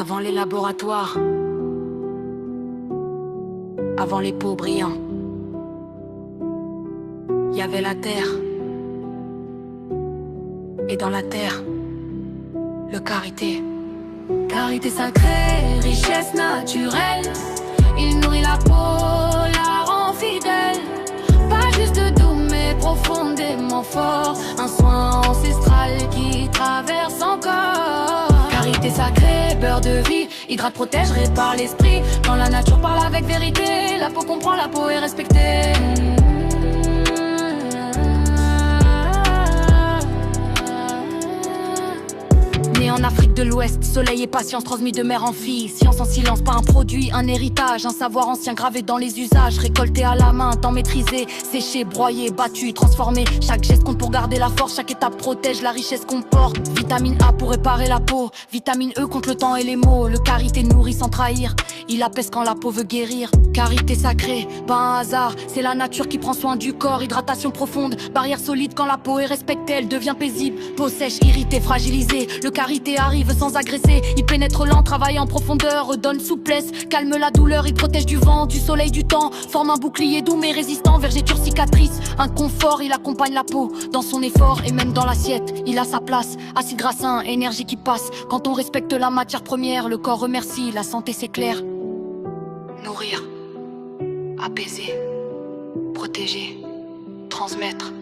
Avant les laboratoires, avant les pots brillants, il y avait la terre. Et dans la terre, le karité. Karité sacrée, richesse naturelle. Il nourrit la peau, la rend fidèle. Pas juste doux mais profondément fort. Un soin ancestral qui traverse encore. Karité sacrée, beurre de vie. Hydrate, protège, répare l'esprit. Quand la nature parle avec vérité, la peau comprend, la peau est respectée. Né en Afrique de l'Ouest, soleil et patience transmis de mère en fille. Science en silence, pas un produit, un héritage. Un savoir ancien gravé dans les usages. Récolté à la main, temps maîtrisé. Séché, broyé, battu, transformé. Chaque geste compte pour garder la force. Chaque étape protège la richesse qu'on porte. Vitamine A pour réparer la peau. Vitamine E contre le temps et les maux. Le karité nourrit sans trahir. Il apaise quand la peau veut guérir. Karité sacré, pas un hasard. C'est la nature qui prend soin du corps. Hydratation profonde, barrière solide quand la peau est respectée. Elle devient paisible. Peau sèche, irritée, fragilisée. Le karité arrive sans agresser. Il pénètre lent, travaille en profondeur, redonne souplesse, calme la douleur, il protège du vent, du soleil, du temps. Forme un bouclier doux mais résistant, vergeture cicatrice. Un confort, il accompagne la peau dans son effort et même dans l'assiette. Il a sa place, acide gras sain, énergie qui passe. Quand on respecte la matière première, le corps remercie, la santé s'éclaire. Nourrir, apaiser, protéger, transmettre.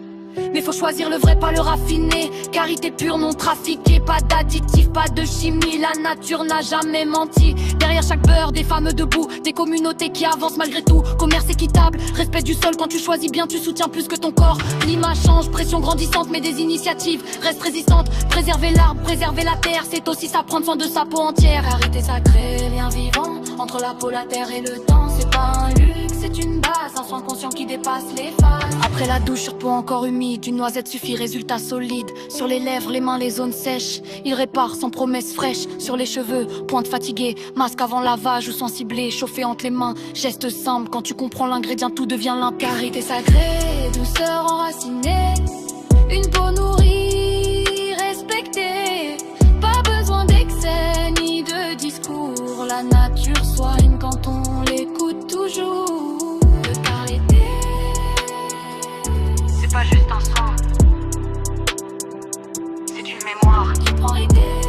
Mais faut choisir le vrai, pas le raffiné. Karité pure, non trafiquée. Pas d'additifs, pas de chimie. La nature n'a jamais menti. Derrière chaque beurre, des femmes debout. Des communautés qui avancent malgré tout. Commerce équitable, respect du sol. Quand tu choisis bien, tu soutiens plus que ton corps. Climat change, pression grandissante, mais des initiatives restent résistantes. Préserver l'arbre, préserver la terre, c'est aussi ça, prendre soin de sa peau entière. Karité sacré, lien vivant entre la peau, la terre et le temps. C'est pas un luxe, c'est une base. Un soin conscient qui dépasse les phases. Après la douche sur peau encore humide, une noisette suffit, résultat solide. Sur les lèvres, les mains, les zones sèches. Il répare sans promesse fraîche. Sur les cheveux, pointe fatiguée. Masque avant lavage ou sensiblé. Chauffé entre les mains, geste simple. Quand tu comprends l'ingrédient, tout devient limpide. Karité sacrée, douceur enracinée. Une peau nourrie, respectée. Pas besoin d'excès ni de discours. La nature soigne quand on l'écoute toujours. Le karité, c'est pas juste un soin, c'est une mémoire qui prend idée.